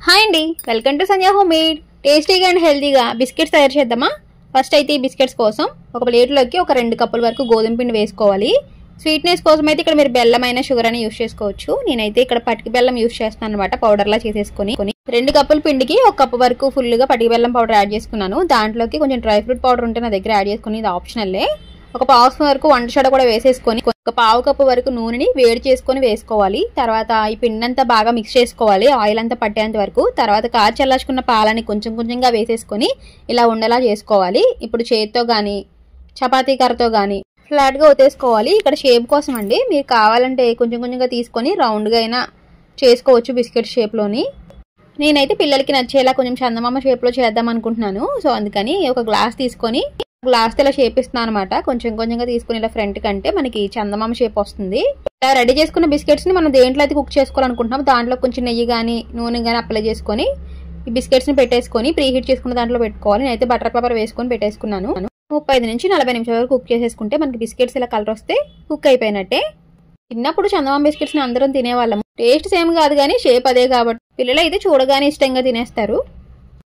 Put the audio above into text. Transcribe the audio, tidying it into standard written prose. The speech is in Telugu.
హాయ్ అండి, welcome to Sandhya home made. టేస్టీగా అండ్ హెల్తీగా బిస్కెట్స్ తయారు చేద్దామా? ఫస్ట్ అయితే ఈ బిస్కెట్స్ కోసం ఒక ప్లేట్లోకి ఒక 2 కప్పుల వరకు గోధుమ పిండి వేసుకోవాలి. స్వీట్నెస్ కోసం అయితే ఇక్కడ మీరు బెల్లం అయినా షుగర్ అయినా యూస్ చేసుకోవచ్చు. నేనైతే ఇక్కడ పటికి బెల్లం యూస్ చేస్తాను అనమాట, పౌడర్లా చేసేసుకొని. 2 కప్పుల పిండికి 1 కప్పు వరకు ఫుల్గా పటికి బెల్లం పౌడర్ యాడ్ చేసుకున్నాను. దాంట్లోకి కొంచెం డ్రై ఫ్రూట్ పౌడర్ ఉంటే నా దగ్గర యాడ్ చేసుకుని, ఇది ఆప్షనల్లే. ఒక పావు స్పూన్ వరకు వంట సోడా కూడా వేసేసుకొని, ఒక పావు కప్పు వరకు నూనెని వేడి చేసుకొని వేసుకోవాలి. తర్వాత ఈ పిండి అంతా బాగా మిక్స్ చేసుకోవాలి, ఆయిల్ అంతా పట్టేంత వరకు. తర్వాత కాచి చల్లార్చుకున్న పాలని కొంచెం కొంచెంగా వేసేసుకొని ఇలా ఉండేలా చేసుకోవాలి. ఇప్పుడు చేతితో కానీ చపాతీ కర్రతో కానీ ఫ్లాట్గా ఒత్తేసుకోవాలి. ఇక్కడ షేప్ కోసం అండి, మీరు కావాలంటే కొంచెం కొంచెంగా తీసుకొని రౌండ్గా అయినా చేసుకోవచ్చు బిస్కెట్ షేప్లోని. నేనైతే పిల్లలకి నచ్చేలా కొంచెం చందమామ షేప్లో చేద్దాం అనుకుంటున్నాను. సో అందుకని ఒక గ్లాస్ తీసుకొని గ్లాస్ ఇలా షేప్ ఇస్తున్నాను అనమాట. కొంచెం కొంచెంగా తీసుకుని ఇలా ఫ్రంట్ కంటే మనకి చందమామ షేప్ వస్తుంది. ఇలా రెడీ చేసుకున్న బిస్కెట్స్ ని మనం దేంట్లో అయితే కుక్ చేసుకోవాలనుకుంటున్నాం దాంట్లో కొంచెం నెయ్యి కానీ నూనె కానీ అప్లై చేసుకొని ఈ బిస్కెట్స్ ని పెట్టేసుకొని ప్రీ హీట్ చేసుకున్న దాంట్లో పెట్టుకోవాలి. నేనైతే బటర్ పేపర్ వేసుకొని పెట్టేసుకున్నాను. 35 నుంచి 40 నిమిషాల వరకు కుక్ చేసేసుకుంటే మనకి బిస్కెట్స్ ఇలా కలర్ వస్తే కుక్ అయిపోయినట్టే. చిన్నప్పుడు చందమామ బిస్కెట్స్ ని అందరం తినేవాళ్ళము. టేస్ట్ సేమ్ కాదు కానీ షేప్ అదే కాబట్టి పిల్లలు అయితే చూడగానే ఇష్టంగా తినేస్తారు.